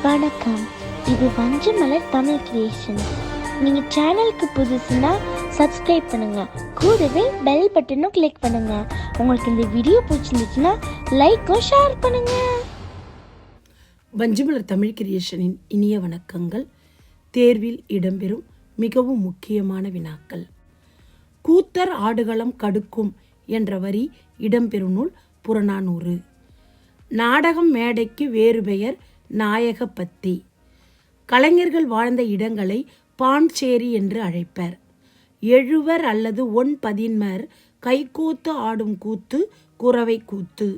வணக்கம். இது வஞ்சமலர் தமிழ் கிரியேஷன். நீங்க சேனலுக்கு புதுசுன்னா சப்ஸ்கிரைப் பண்ணுங்க, கூடவே பெல் பட்டனும் கிளிக் பண்ணுங்க. உங்களுக்கு இந்த வீடியோ பிடிச்சிருந்துச்சுன்னா லைக்கும் ஷேர் பண்ணுங்க. வஞ்சமலர் தமிழ் கிரியேஷனின் இனிய வணக்கங்கள். தேர்வில் இடம்பெறும் மிகவும் முக்கியமான வினாக்கள். கூத்தர் ஆடுகளம் கடுக்கும் என்ற வரி இடம்பெறும் நூல் புறநானூறு. நாடகம் மேடைக்கு வேறு பெயர் நாயகப்பத்தி. கலைஞர்கள் வாழ்ந்த இடங்களை பாண்சேரி என்று அழைப்பர். எழுவர் அல்லது ஒன்பதின்மர் கைகோத்து ஆடும் கூத்து குரவை கூத்து.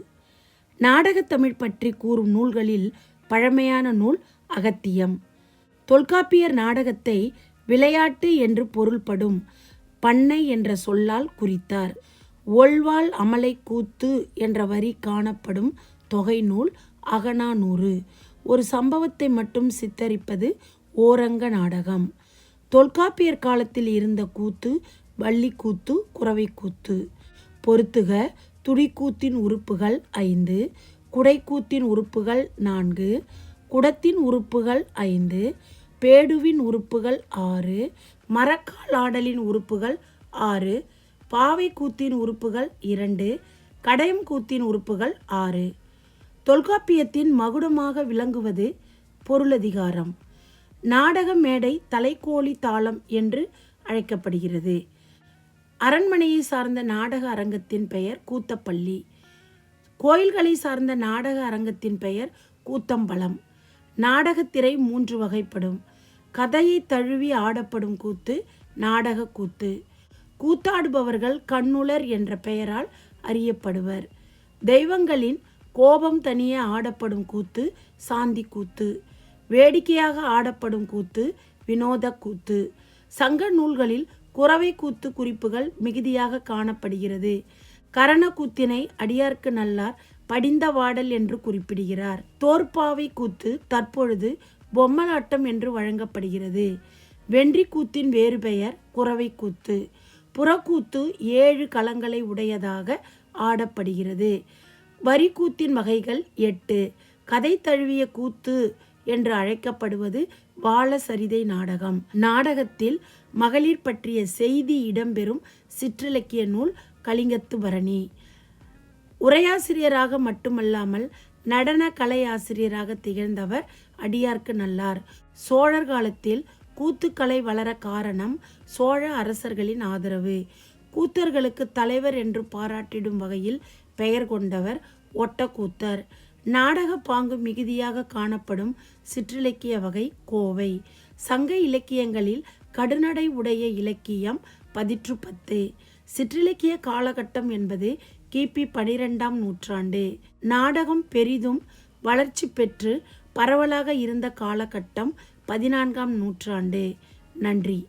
நாடகத்தமிழ் பற்றி கூறும் நூல்களில் பழமையான நூல் அகத்தியம். தொல்காப்பியர் நாடகத்தை விளையாட்டு என்று பொருள்படும் பண்ணை என்ற சொல்லால் குறித்தார். ஒள்வாள் அமலை கூத்து என்ற வரி காணப்படும் தொகை நூல் அகநானூறு. ஒரு சம்பவத்தை மட்டும் சித்தரிப்பது ஓரங்க நாடகம். தொல்காப்பியர் காலத்தில் இருந்த கூத்து வள்ளிக்கூத்து குரவை கூத்து. பொறுத்துக. துடிக்கூத்தின் உறுப்புகள் 5, குடைக்கூத்தின் உறுப்புகள் 4, குடத்தின் உறுப்புகள் 5, பேடுவின் உறுப்புகள் 6, மரக்கால் ஆடலின் உறுப்புகள் 6, பாவை கூத்தின் உறுப்புகள் 2, கடையம் கூத்தின் உறுப்புகள் 6. தொல்காப்பியத்தின் மகுடமாக விளங்குவது பொருளதிகாரம். நாடக மேடை தலைக்கோழி தாளம் என்று அழைக்கப்படுகிறது. அரண்மனையை சார்ந்த நாடக அரங்கத்தின் பெயர் கூத்தப்பள்ளி. கோயில்களை சார்ந்த நாடக அரங்கத்தின் பெயர் கூத்தம்பலம். நாடகத்திரை 3 வகைப்படும். கதையை தழுவி ஆடப்படும் கூத்து நாடக கூத்து. கூத்தாடுபவர்கள் கண்ணுளர் என்ற பெயரால் அறியப்படுவர். தெய்வங்களின் கோபம் தனியே ஆடப்படும் கூத்து சாந்தி கூத்து. வேடிக்கையாக ஆடப்படும் கூத்து வினோத கூத்து. சங்க நூல்களில் குரவை கூத்து குறிப்புகள் மிகுதியாக காணப்படுகிறது. கரண கூத்தினை அடியார்க்கு நல்லார் படிந்த வாடல் என்று குறிப்பிடுகிறார். தோற்பாவை கூத்து தற்பொழுது பொம்மலாட்டம் என்று வழங்கப்படுகிறது. வென்றி கூத்தின் வேறு பெயர் குரவை கூத்து. புறக்கூத்து 7 களங்களை உடையதாக ஆடப்படுகிறது. வரிக்கூத்தின் வகைகள் 8. கதை தழுவிய கூத்து என்று அழைக்கப்படுவது வாழசரிதை நாடகம். நாடகத்தில் மகளிர் பற்றிய செய்தி இடம்பெறும் சிற்றிலக்கிய நூல் கலிங்கத்து பரணி. உரையாசிரியராக மட்டுமல்லாமல் நடன கலை ஆசிரியராக திகழ்ந்தவர் அடியார்க்கு நல்லார். சோழர் காலத்தில் கூத்துக்கலை வளர காரணம் சோழ அரசர்களின் ஆதரவு. கூத்தர்களுக்கு தலைவர் என்று பாராட்டிடும் வகையில் பெயர் கொண்டவர் ஒட்டக்கூத்தர். நாடக பாங்கு மிகுதியாக காணப்படும் சிற்றிலக்கிய வகை கோவை. சங்க இலக்கியங்களில் கடுநடை உடைய இலக்கியம் 10. சிற்றிலக்கிய காலகட்டம் என்பது கிபி 12ஆம் நூற்றாண்டு. நாடகம் பெரிதும் வளர்ச்சி பெற்று பரவலாக இருந்த காலகட்டம் 14ஆம் நூற்றாண்டு. நன்றி.